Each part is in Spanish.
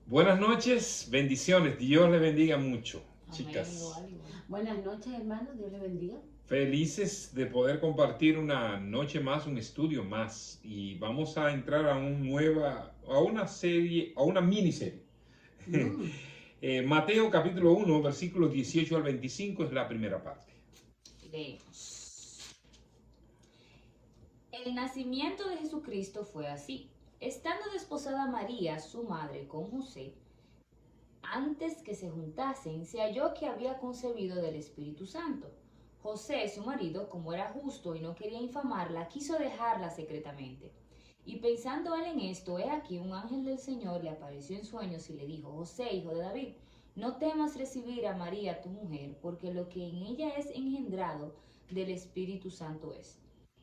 Buenas noches, bendiciones, Dios les bendiga mucho, Amén, chicas. igual, igual. Buenas noches, hermanos. Dios les bendiga. Felices de poder compartir una noche más, un estudio más. Y vamos a entrar a una serie, a una miniserie. Mm, Mateo capítulo 1, versículos 18 al 25 es la primera parte. Leemos. El nacimiento de Jesucristo fue así. Estando desposada María, su madre, con José, antes que se juntasen, se halló que había concebido del Espíritu Santo. José, su marido, como era justo y no quería infamarla, quiso dejarla secretamente. Y pensando él en esto, he aquí un ángel del Señor le apareció en sueños y le dijo: José, hijo de David, no temas recibir a María tu mujer, porque lo que en ella es engendrado del Espíritu Santo es.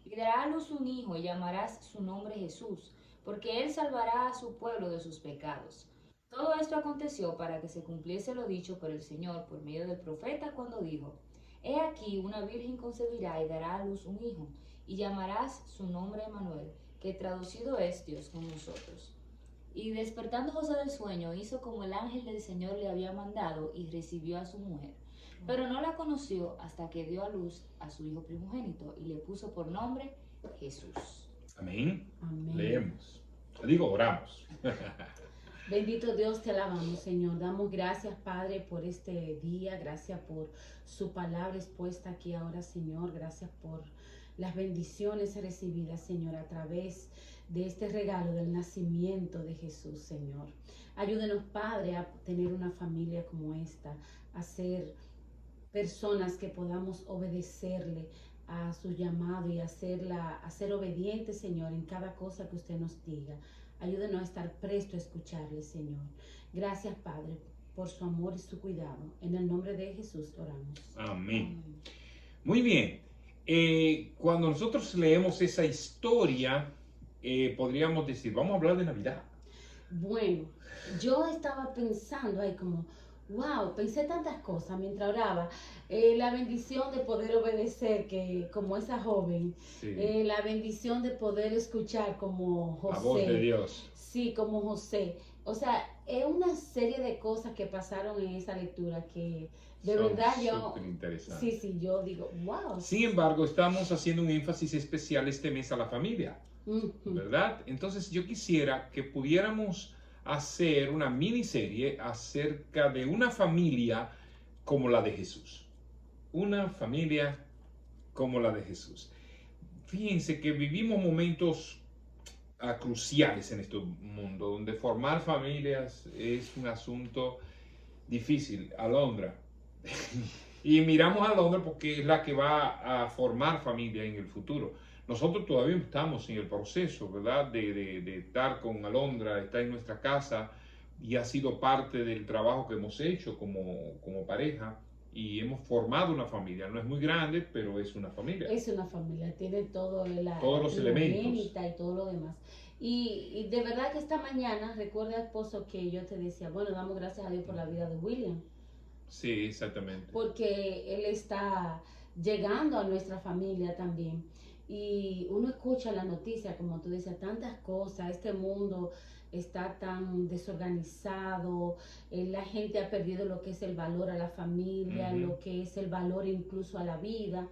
Y dará a luz un hijo y llamarás su nombre Jesús, porque él salvará a su pueblo de sus pecados. Todo esto aconteció para que se cumpliese lo dicho por el Señor por medio del profeta cuando dijo: He aquí una virgen concebirá y dará a luz un hijo, y llamarás su nombre Emmanuel, que traducido es Dios con nosotros. Y despertando José del sueño, hizo como el ángel del Señor le había mandado y recibió a su mujer. Pero no la conoció hasta que dio a luz a su hijo primogénito y le puso por nombre Jesús. Amén. amén. Leemos. Digo, oramos. Bendito Dios, te alabamos, Señor. Damos gracias, Padre, por este día. Gracias por su palabra expuesta aquí ahora, Señor. Gracias por las bendiciones recibidas, Señor, a través de este regalo del nacimiento de Jesús, Señor. Ayúdenos, Padre, a tener una familia como esta, a ser personas que podamos obedecerle a su llamado y a ser obedientes, Señor, en cada cosa que usted nos diga. Ayúdenos a estar presto a escucharle, Señor. Gracias, Padre, por su amor y su cuidado. En el nombre de Jesús oramos. Amén. Muy bien. Cuando nosotros leemos esa historia, podríamos decir, vamos a hablar de Navidad. Bueno, yo estaba pensando ahí como, wow, pensé tantas cosas mientras oraba. La bendición de poder obedecer, que como esa joven, Sí. la bendición de poder escuchar como La voz de José. Dios. Sí, como José. O sea, es una serie de cosas que pasaron en esa lectura que de Son verdad yo, súper interesantes. sí, yo digo, wow. Sin embargo, estamos haciendo un énfasis especial este mes a la familia, Ujú. ¿verdad? Entonces yo quisiera que pudiéramos hacer una miniserie acerca de una familia como la de Jesús. Una familia como la de Jesús. Fíjense que vivimos momentos cruciales en este mundo, donde formar familias es un asunto difícil. Alondra. Y miramos a Londres porque es la que va a formar familia en el futuro. Nosotros todavía estamos en el proceso, ¿verdad? De estar con Alondra, está en nuestra casa y ha sido parte del trabajo que hemos hecho como pareja y hemos formado una familia. No es muy grande, pero es una familia. Es una familia, tiene todo Todos los elementos. primogénita y todo lo demás. Y de verdad que esta mañana, recuerda, esposo, que yo te decía, bueno, damos gracias a Dios por la vida de William, Sí, exactamente. porque él está llegando a nuestra familia también. Y uno escucha la noticia, como tú decías, tantas cosas, este mundo está tan desorganizado, la gente ha perdido lo que es el valor a la familia, Ujú. lo que es el valor incluso a la vida.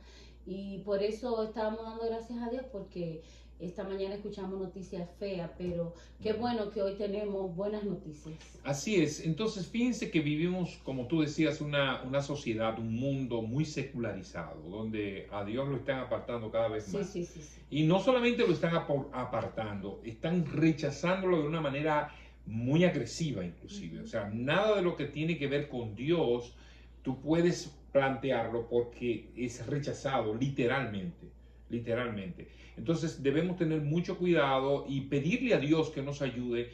Y por eso estábamos dando gracias a Dios, porque esta mañana escuchamos noticias feas, pero qué bueno que hoy tenemos buenas noticias. Así es. Entonces, fíjense que vivimos, como tú decías, una sociedad, un mundo muy secularizado, donde a Dios lo están apartando cada vez Sí, más. sí, sí, sí. Y no solamente lo están apartando, están rechazándolo de una manera muy agresiva inclusive. O sea, nada de lo que tiene que ver con Dios, tú puedes plantearlo porque es rechazado literalmente, literalmente. Entonces debemos tener mucho cuidado y pedirle a Dios que nos ayude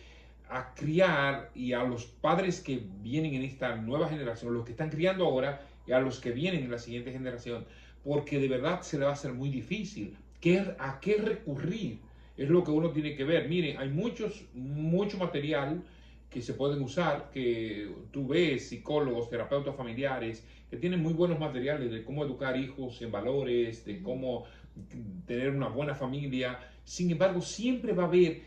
a criar, y a los padres que vienen en esta nueva generación, los que están criando ahora y a los que vienen en la siguiente generación, porque de verdad se le va a hacer muy difícil. ¿A qué recurrir? Es lo que uno tiene que ver. Miren, hay mucho material que se pueden usar, que tú ves psicólogos, terapeutas familiares, que tienen muy buenos materiales de cómo educar hijos en valores, de cómo tener una buena familia. Sin embargo, siempre va a haber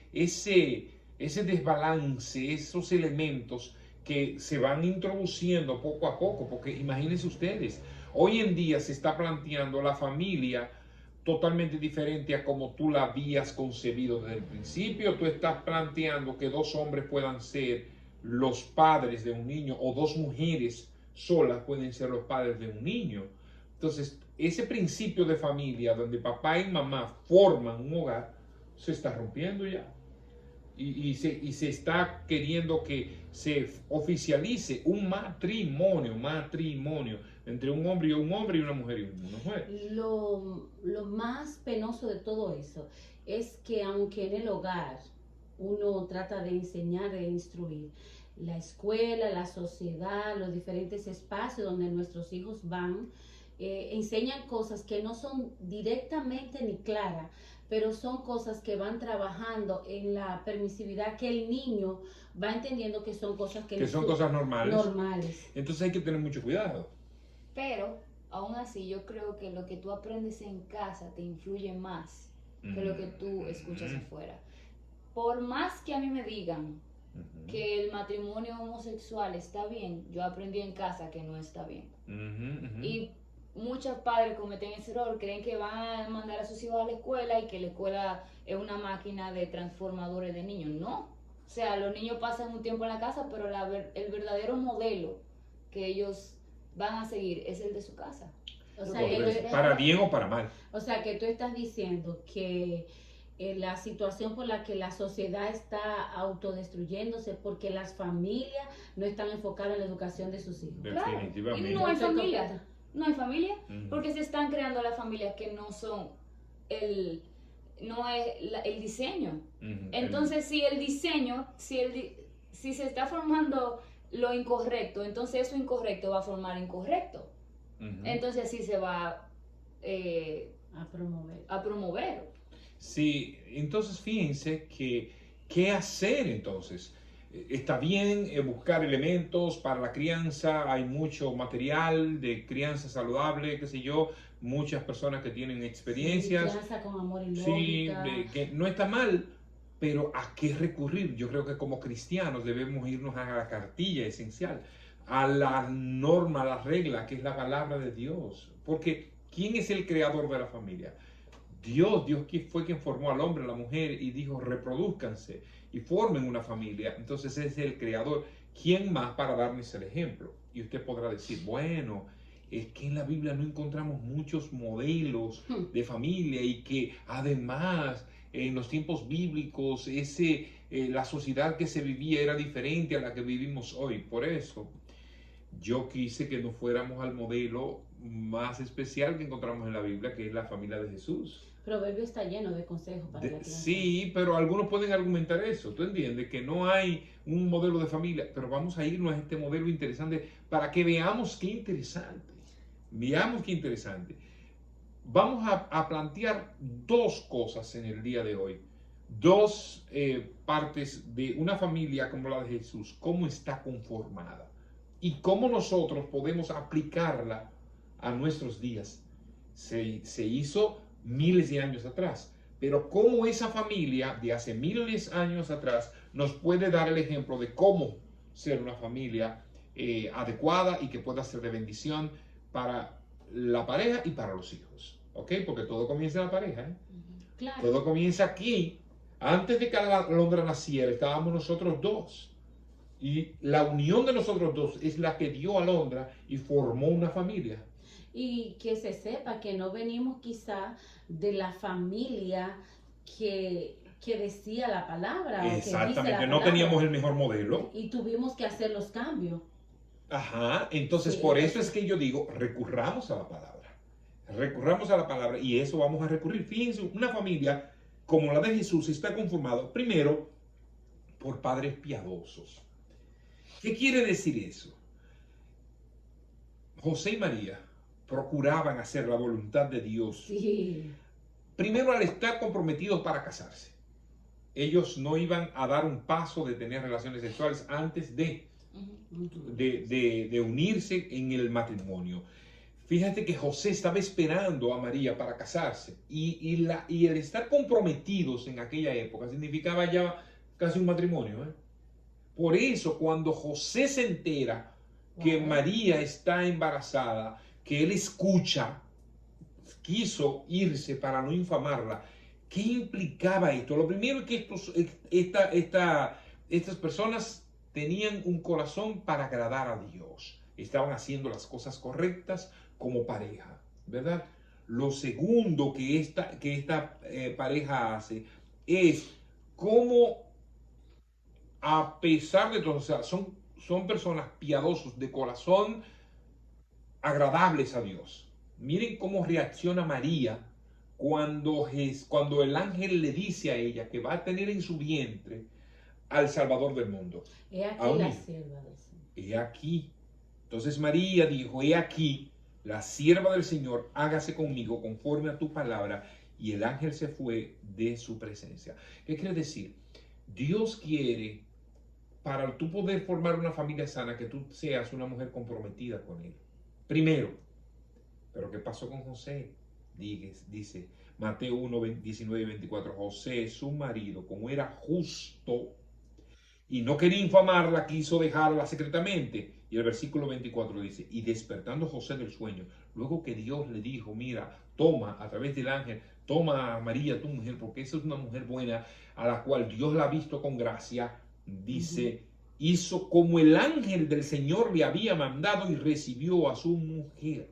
ese desbalance, esos elementos que se van introduciendo poco a poco, porque imagínense ustedes, hoy en día se está planteando la familia totalmente diferente a como tú la habías concebido desde el principio. Tú estás planteando que dos hombres puedan ser los padres de un niño o dos mujeres solas pueden ser los padres de un niño. Entonces, ese principio de familia donde papá y mamá forman un hogar se está rompiendo ya. Y se está queriendo que se oficialice un matrimonio entre un hombre y una mujer y una mujer. Lo más penoso de todo eso es que aunque en el hogar uno trata de enseñar, de instruir, la escuela, la sociedad, los diferentes espacios donde nuestros hijos van, enseñan cosas que no son directamente ni claras, pero son cosas que van trabajando en la permisividad que el niño va entendiendo que son cosas que son cosas normales. normales. Entonces hay que tener mucho cuidado. Pero, aún así, yo creo que lo que tú aprendes en casa te influye más que lo que tú escuchas afuera. Por más que a mí me digan que el matrimonio homosexual está bien, yo aprendí en casa que no está bien. Y muchos padres cometen ese error, creen que van a mandar a sus hijos a la escuela y que la escuela es una máquina de transformadores de niños. No. O sea, los niños pasan un tiempo en la casa, pero el verdadero modelo que ellos van a seguir es el de su casa. O sea, para bien o para mal. O sea, que tú estás diciendo que la situación por la que la sociedad está autodestruyéndose porque las familias no están enfocadas en la educación de sus hijos. Definitivamente. Y no hay familia. No hay familia, porque se están creando las familias que no son el diseño. Entonces, si el diseño, si se está formando lo incorrecto, entonces eso incorrecto va a formar incorrecto. Entonces así se va a promover. Sí, entonces fíjense que, ¿qué hacer entonces? Está bien buscar elementos para la crianza, hay mucho material de crianza saludable, qué sé yo, muchas personas que tienen experiencias. Sí, crianza con amor y lógica. Sí, que no está mal, pero ¿a qué recurrir? Yo creo que como cristianos debemos irnos a la cartilla esencial, a la norma, a la regla, que es la palabra de Dios. Porque ¿quién es el creador de la familia? Dios fue quien formó al hombre, a la mujer y dijo reproduzcanse y formen una familia. Entonces es el creador. ¿Quién más para darles el ejemplo? Y usted podrá decir, bueno, es que en la Biblia no encontramos muchos modelos de familia y que además en los tiempos bíblicos la sociedad que se vivía era diferente a la que vivimos hoy. Por eso yo quise que nos fuéramos al modelo más especial que encontramos en la Biblia, que es la familia de Jesús. Proverbio está lleno de consejos para la crianza. Sí, pero algunos pueden argumentar eso. Tú entiendes que no hay un modelo de familia, pero vamos a irnos a este modelo interesante para que veamos qué interesante. Veamos qué interesante. Vamos a plantear dos cosas en el día de hoy. Dos partes de una familia como la de Jesús, cómo está conformada y cómo nosotros podemos aplicarla a nuestros días. Se hizo miles de años atrás, pero cómo esa familia de hace miles de años atrás nos puede dar el ejemplo de cómo ser una familia adecuada y que pueda ser de bendición para la pareja y para los hijos, ¿ok? Porque todo comienza en la pareja, ¿eh? Claro. Todo comienza aquí. Antes de que la Alondra naciera, estábamos nosotros dos. Y la unión de nosotros dos es la que dio a Alondra y formó una familia. Y que se sepa que no venimos quizá de la familia que decía la palabra. Exactamente, no teníamos el mejor modelo. Y tuvimos que hacer los cambios. Ajá, entonces Sí, por eso es que yo digo, recurramos a la palabra. Recurramos a la palabra y eso vamos a recurrir. Fíjense, una familia como la de Jesús está conformada primero por padres piadosos. ¿Qué quiere decir eso? José y María procuraban hacer la voluntad de Dios. Sí. Primero al estar comprometidos para casarse. Ellos no iban a dar un paso de tener relaciones sexuales antes de unirse en el matrimonio. Fíjate que José estaba esperando a María para casarse y el estar comprometidos en aquella época significaba ya casi un matrimonio. Por eso, cuando José se entera que Wow. María está embarazada, que él escucha, quiso irse para no infamarla. ¿Qué implicaba esto? Lo primero es que estas personas tenían un corazón para agradar a Dios. Estaban haciendo las cosas correctas como pareja, ¿verdad? Lo segundo que esta pareja hace es cómo, a pesar de todo, o sea, son personas piadosos de corazón, agradables a Dios. Miren cómo reacciona María cuando el ángel le dice a ella que va a tener en su vientre al Salvador del mundo. He aquí Aún la mismo. sierva del Señor. He aquí. Entonces María dijo, he aquí, la sierva del Señor, hágase conmigo conforme a tu palabra. Y el ángel se fue de su presencia. ¿Qué quiere decir? Dios quiere, para tú poder formar una familia sana, que tú seas una mujer comprometida con Él. Primero. Pero ¿qué pasó con José? Dice Mateo 1, 19 y 24. José, su marido, como era justo y no quería infamarla, quiso dejarla secretamente. Y el versículo 24 dice, y despertando José del sueño, luego que Dios le dijo, mira, toma a través del ángel, toma a María, tu mujer, porque esa es una mujer buena, a la cual Dios la ha visto con gracia, dice, hizo como el ángel del Señor le había mandado y recibió a su mujer.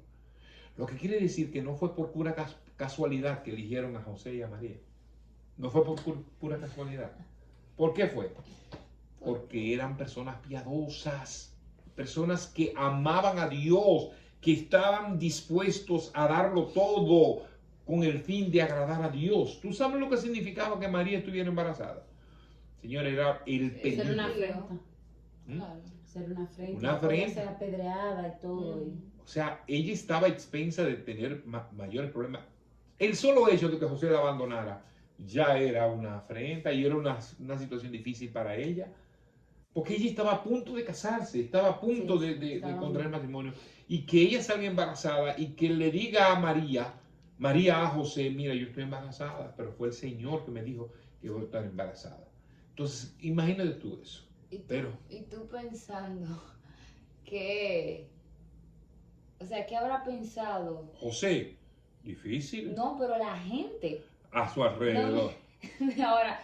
Lo que quiere decir que no fue por pura casualidad que eligieron a José y a María. No fue por pura casualidad. ¿Por qué fue? Porque eran personas piadosas, personas que amaban a Dios, que estaban dispuestos a darlo todo con el fin de agradar a Dios. ¿Tú sabes lo que significaba que María estuviera embarazada? Señor, era el peligro. Ser una afrenta. Claro. Ser una afrenta. Una Podía afrenta. ser apedreada y todo. O sea, ella estaba expensa de tener mayores problemas. El solo hecho de que José la abandonara ya era una afrenta y era una situación difícil para ella. Porque ella estaba a punto de casarse, estaba a punto Sí, de estaba contraer muy- matrimonio. Y que ella salga embarazada y que le diga a María a José, mira, yo estoy embarazada, pero fue el Señor que me dijo que voy a estar embarazada. Entonces, imagínate tú eso. Y tú pensando que, o sea, ¿qué habrá pensado? José, difícil, No, pero la gente. a su alrededor. Ahora,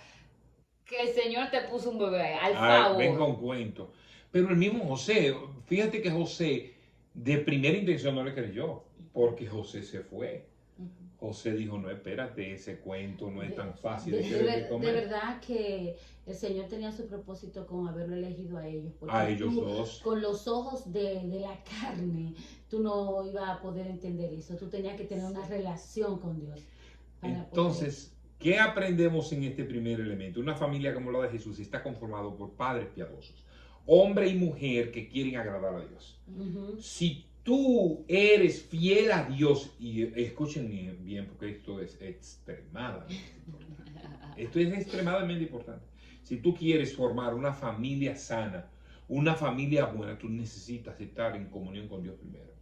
que el Señor te puso un bebé, al Ah, favor. ven con cuento. Pero el mismo José, fíjate que José de primera intención no le creyó, porque José se fue. Ujú. José dijo, no, espérate, ese cuento no es tan fácil De, de querer de de comer. verdad que el Señor tenía su propósito con haberlo elegido a ellos. Porque A ellos tú, dos. con los ojos de la carne, tú no ibas a poder entender eso. Tú tenías que tener una relación con Dios. para Entonces, ¿qué aprendemos en este primer elemento? Una familia como la de Jesús está conformado por padres piadosos, hombre y mujer que quieren agradar a Dios. poder. Ujú. Si tú eres fiel a Dios, y escuchen bien porque esto es extremadamente importante. Esto es extremadamente importante. Si tú quieres formar una familia sana, una familia buena, tú necesitas estar en comunión con Dios primero.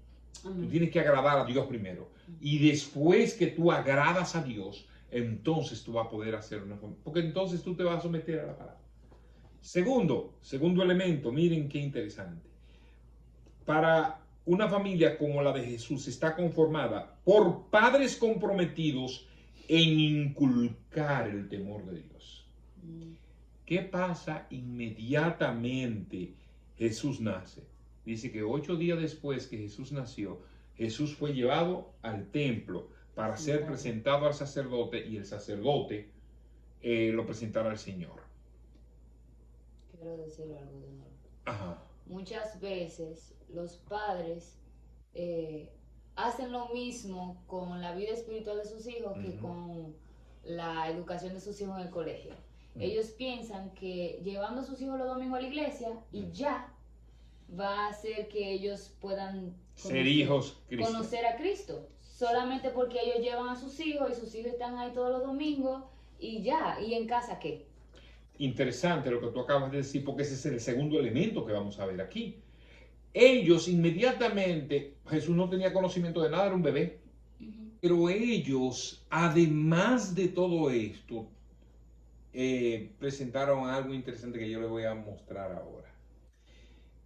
Tú Amén. tienes que agradar a Dios primero. Y después que tú agradas a Dios, entonces tú vas a poder hacer una familia. Porque entonces tú te vas a someter a la palabra. Segundo elemento, miren qué interesante. Para una familia como la de Jesús está conformada por padres comprometidos en inculcar el temor de Dios. ¿Qué pasa inmediatamente Jesús nace? Dice que 8 días después que Jesús nació, Jesús fue llevado al templo para ser presentado al sacerdote y el sacerdote lo presentara al Señor. Quiero decir algo de nuevo. Ajá. Muchas veces los padres hacen lo mismo con la vida espiritual de sus hijos que Ujú. con la educación de sus hijos en el colegio. Ujú. Ellos piensan que llevando a sus hijos los domingos a la iglesia y ya va a hacer que ellos puedan Ser hijos cristianos. conocer a Cristo. Solamente porque ellos llevan a sus hijos y sus hijos están ahí todos los domingos y ya. ¿Y en casa qué? Interesante lo que tú acabas de decir, porque ese es el segundo elemento que vamos a ver aquí. Ellos inmediatamente, Jesús no tenía conocimiento de nada, era un bebé, pero ellos, además de todo esto, presentaron algo interesante que yo les voy a mostrar ahora.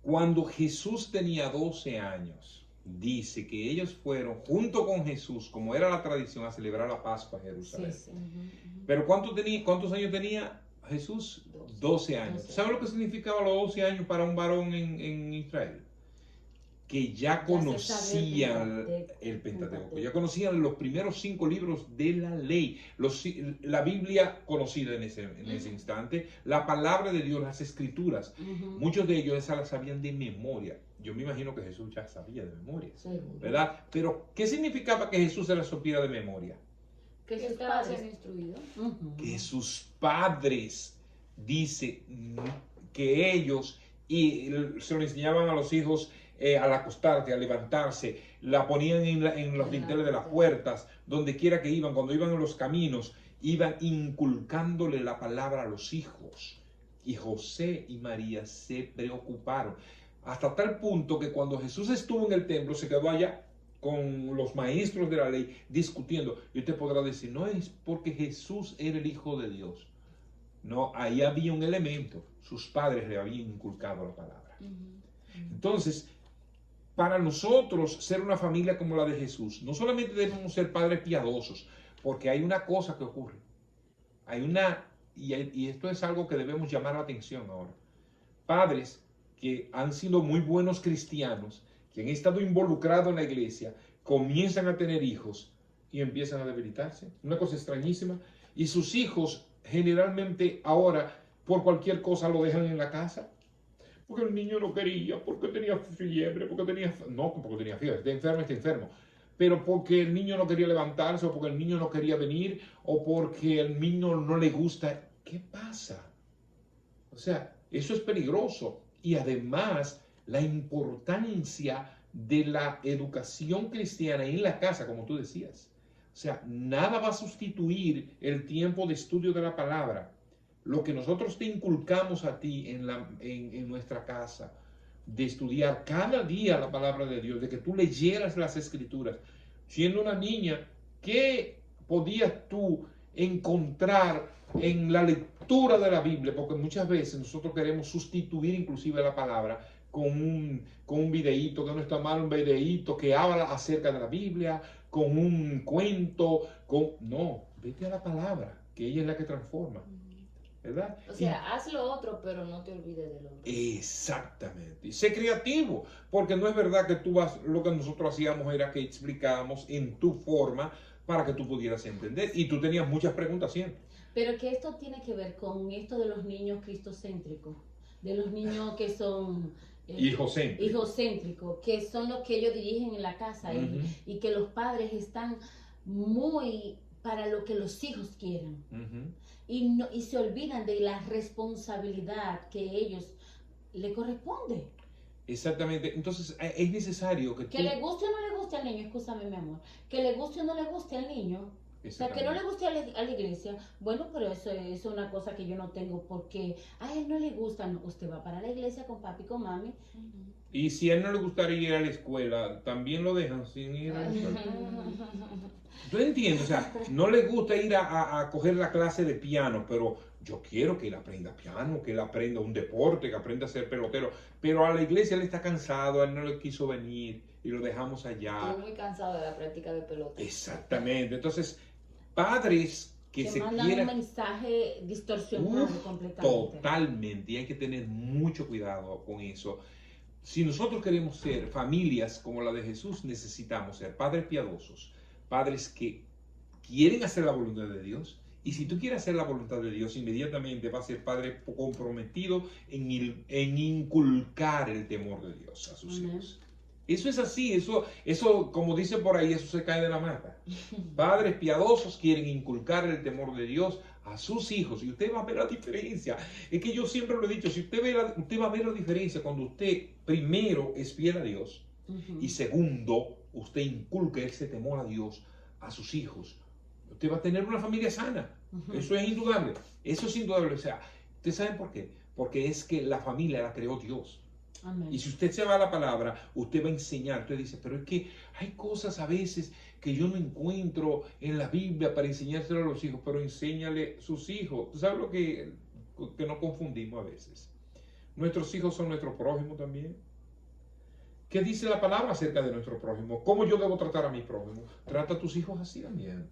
Cuando Jesús tenía 12 años, dice que ellos fueron junto con Jesús, como era la tradición, a celebrar la Pascua en Jerusalén. Sí, sí. Pero ¿cuántos años tenía Jesús? 12 años. ¿Sabe lo que significaba los 12 años para un varón en Israel? Que ya conocían el Pentateuco, ya conocían los primeros 5 libros de la ley, la Biblia conocida en ese instante, la palabra de Dios, las escrituras. Muchos de ellos esas las sabían de memoria. Yo me imagino que Jesús ya sabía de memoria, ¿verdad? Pero ¿qué significaba que Jesús se las supiera de memoria? Que sus padres instruidos. Que sus padres, dice que ellos y se lo enseñaban a los hijos al acostarte, al levantarse, la ponían en los dinteles de las puertas, donde quiera que iban, cuando iban en los caminos, iban inculcándole la palabra a los hijos. Y José y María se preocuparon, hasta tal punto que cuando Jesús estuvo en el templo, se quedó allá con los maestros de la ley discutiendo. Y usted podrá decir, no es porque Jesús era el Hijo de Dios. No, ahí había un elemento. Sus padres le habían inculcado la palabra. Entonces, para nosotros ser una familia como la de Jesús, no solamente debemos ser padres piadosos, porque hay una cosa que ocurre. Y esto es algo que debemos llamar la atención ahora. Padres que han sido muy buenos cristianos, que han estado involucrados en la iglesia, comienzan a tener hijos y empiezan a debilitarse. Una cosa extrañísima. Y sus hijos generalmente ahora por cualquier cosa lo dejan en la casa. Porque el niño no quería, porque tenía fiebre, porque tenía fiebre, está enfermo. Pero porque el niño no quería levantarse, o porque el niño no quería venir, o porque el niño no le gusta. ¿Qué pasa? O sea, eso es peligroso. Y además, la importancia de la educación cristiana en la casa, como tú decías. O sea, nada va a sustituir el tiempo de estudio de la palabra. Lo que nosotros te inculcamos a ti en nuestra casa, de estudiar cada día la palabra de Dios, de que tú leyeras las escrituras. Siendo una niña, ¿qué podías tú encontrar en la lectura de la Biblia? Porque muchas veces nosotros queremos sustituir inclusive la palabra con un videíto, que no está mal un videíto que habla acerca de la Biblia, con un cuento, no, vete a la palabra, que ella es la que transforma. ¿Verdad? O sea, haz lo otro, pero no te olvides de lo otro. Exactamente. Y sé creativo, porque no es verdad que lo que nosotros hacíamos era que explicábamos en tu forma para que tú pudieras entender. Y tú tenías muchas preguntas siempre. Pero que esto tiene que ver con esto de los niños cristocéntricos, de los niños que son hijocéntricos, que son los que ellos dirigen en la casa y que los padres están muy para lo que los hijos quieran. Y se olvidan de la responsabilidad que ellos le corresponde. Exactamente. Entonces es necesario que le guste o no le guste al niño, escúchame mi amor, que le guste o no le guste al niño, o sea, que no le guste a la iglesia, bueno, pero eso es una cosa que yo no tengo porque a él no le gusta, no, usted va para la iglesia con papi y con mami. Y si a él no le gustaría ir a la escuela, también lo dejan sin ir a la escuela. ¿Tú entiendes? O sea, no le gusta ir a coger la clase de piano, pero yo quiero que él aprenda piano, que él aprenda un deporte, que aprenda a ser pelotero. Pero a la iglesia él está cansado, a él no le quiso venir y lo dejamos allá. Estoy muy cansado de la práctica de pelota. Exactamente. Entonces, padres que se mandan quieran... un mensaje distorsionado completamente. Totalmente. Y hay que tener mucho cuidado con eso. Si nosotros queremos ser familias como la de Jesús, necesitamos ser padres piadosos, padres que quieren hacer la voluntad de Dios. Y si tú quieres hacer la voluntad de Dios, inmediatamente vas a ser padre comprometido en inculcar el temor de Dios a sus hijos. Eso es así, eso como dice por ahí, eso se cae de la mata. Padres piadosos quieren inculcar el temor de Dios a sus hijos y usted va a ver la diferencia. Es que yo siempre lo he dicho, si usted va a ver la diferencia cuando usted primero es fiel a Dios y segundo, usted inculca ese temor a Dios a sus hijos. Usted va a tener una familia sana. Eso es indudable. Eso es indudable. O sea, ¿ustedes saben por qué? Porque es que la familia la creó Dios. Amén. Y si usted se va a la palabra, usted va a enseñar. Usted dice, pero es que hay cosas a veces que yo no encuentro en la Biblia para enseñárselo a los hijos, pero enséñale a sus hijos. ¿Tú sabes lo que nos confundimos a veces? Nuestros hijos son nuestro prójimo también. ¿Qué dice la palabra acerca de nuestro prójimo? ¿Cómo yo debo tratar a mi prójimo? Trata a tus hijos así también.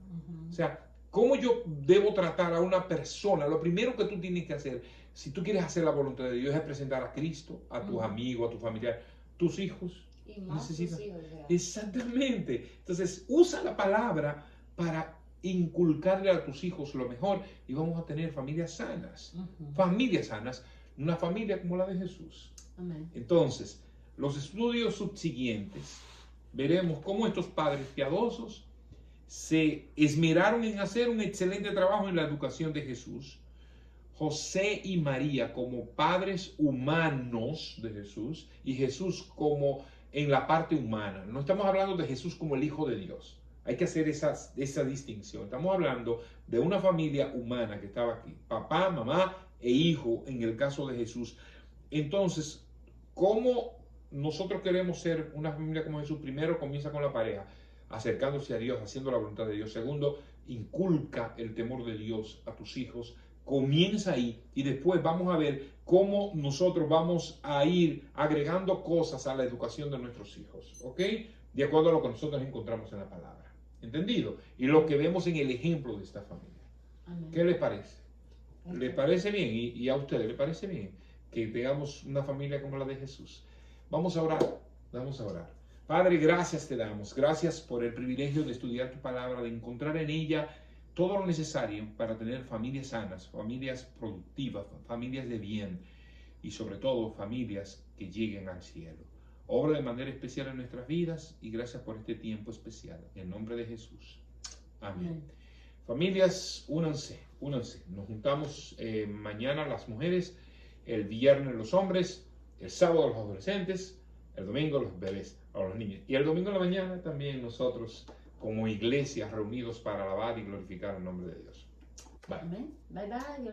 O sea, ¿cómo yo debo tratar a una persona? Lo primero que tú tienes que hacer, si tú quieres hacer la voluntad de Dios, es presentar a Cristo, a tus amigos, a tu familiar, tus hijos. Y más tus Necesitan. hijos, ¿verdad? Exactamente. Entonces, usa la palabra para inculcarle a tus hijos lo mejor y vamos a tener familias sanas. Familias sanas, una familia como la de Jesús. Amén. Entonces, los estudios subsiguientes veremos cómo estos padres piadosos se esmeraron en hacer un excelente trabajo en la educación de Jesús. José y María como padres humanos de Jesús y Jesús como en la parte humana. No estamos hablando de Jesús como el Hijo de Dios. Hay que hacer esa distinción. Estamos hablando de una familia humana que estaba aquí. Papá, mamá e hijo en el caso de Jesús. Entonces, ¿cómo nosotros queremos ser una familia como Jesús? Primero comienza con la pareja, acercándose a Dios, haciendo la voluntad de Dios. Segundo, inculca el temor de Dios a tus hijos. Comienza ahí y después vamos a ver cómo nosotros vamos a ir agregando cosas a la educación de nuestros hijos, ¿ok? De acuerdo a lo que nosotros encontramos en la palabra. ¿Entendido? Y lo que vemos en el ejemplo de esta familia. Amén. ¿Qué les parece? ¿Le parece bien? ¿Y a ustedes le parece bien que tengamos una familia como la de Jesús? Vamos a orar, vamos a orar. Padre, gracias te damos. Gracias por el privilegio de estudiar tu palabra, de encontrar en ella todo lo necesario para tener familias sanas, familias productivas, familias de bien y sobre todo familias que lleguen al cielo. Obra de manera especial en nuestras vidas y gracias por este tiempo especial. En nombre de Jesús. Amén. Familias, únanse. Nos juntamos mañana las mujeres, el viernes los hombres, el sábado los adolescentes, el domingo los bebés o los niños. Y el domingo en la mañana también nosotros como iglesia reunidos para alabar y glorificar el nombre de Dios. Bye. Amén. Bye bye.